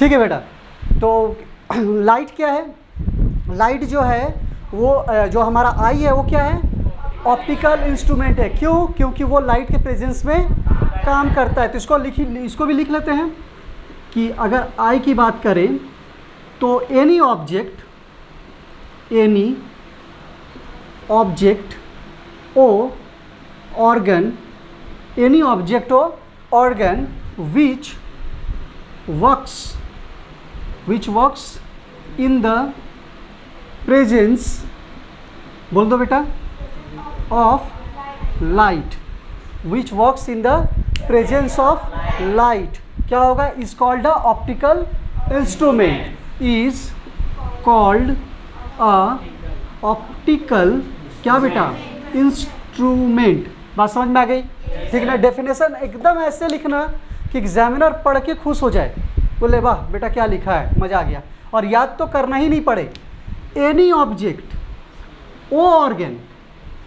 ठीक है बेटा। तो लाइट क्या है? लाइट जो है वो जो हमारा आई है वो क्या है? ऑप्टिकल इंस्ट्रूमेंट है। क्यों? क्योंकि वो लाइट के प्रेजेंस में काम करता है। तो इसको भी लिख लेते हैं कि अगर आई की बात करें तो any object or organ, any object or organ which works in the presence, बोल दो बेटा, of light, which works in the presence of light, क्या होगा? Is called a optical instrument, is called a optical क्या बेटा? Instrument. बात समझ में आ गई? ठीक ना? डेफिनेशन एकदम ऐसे लिखना कि एग्जामिनर पढ़ के खुश हो जाए, बोले वाह बेटा क्या लिखा है, मजा आ गया। और याद तो करना ही नहीं पड़े। Any object or organ,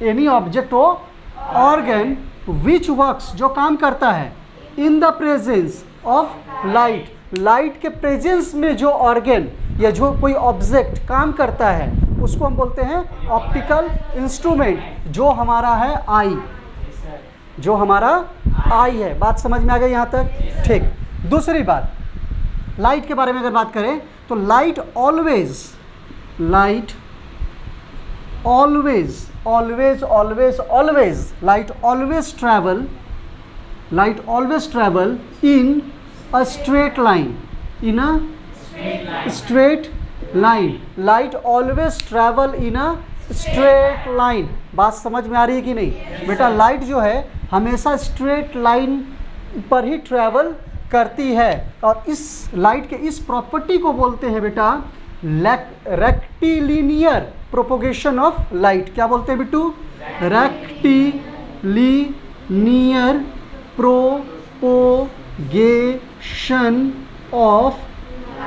any object or organ which works, जो काम करता है, in the presence of light, light के प्रेजेंस में जो ऑर्गन या जो कोई ऑब्जेक्ट काम करता है उसको हम बोलते हैं ऑप्टिकल इंस्ट्रूमेंट, जो हमारा है आई, जो हमारा आई है। बात समझ में आ गई यहाँ तक? ठीक। दूसरी बात, लाइट के बारे में अगर बात करें तो light always light always travel in a straight line, in a straight line, light always travel in a straight line. बात समझ में आ रही है कि नहीं बेटा? लाइट जो है हमेशा स्ट्रेट लाइन पर ही ट्रैवल करती है, और इस लाइट के इस प्रॉपर्टी को बोलते हैं बेटा रेक्टिलिनियर प्रोपोगेशन ऑफ लाइट। क्या बोलते हैं Bittu? Rectilinear propagation of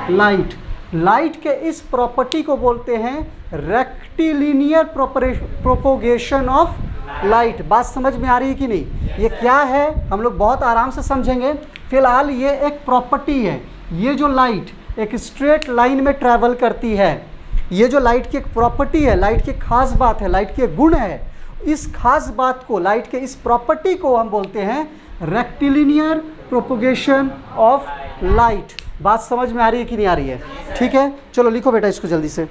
light. Light के इस प्रॉपर्टी को बोलते हैं रेक्टिलिनियर प्रोपोगेशन ऑफ लाइट। बात समझ में आ रही है कि नहीं? ये क्या है हम लोग बहुत आराम से समझेंगे। फिलहाल ये एक प्रॉपर्टी है, ये जो लाइट एक स्ट्रेट लाइन में ट्रैवल करती है, ये जो लाइट की एक प्रॉपर्टी है, लाइट की खास बात है, लाइट के गुण है, इस खास बात को, लाइट के इस प्रॉपर्टी को हम बोलते हैं रेक्टिलिनियर प्रोपोगेशन ऑफ लाइट। बात समझ में आ रही है कि नहीं आ रही है? ठीक है, चलो लिखो बेटा इसको जल्दी से।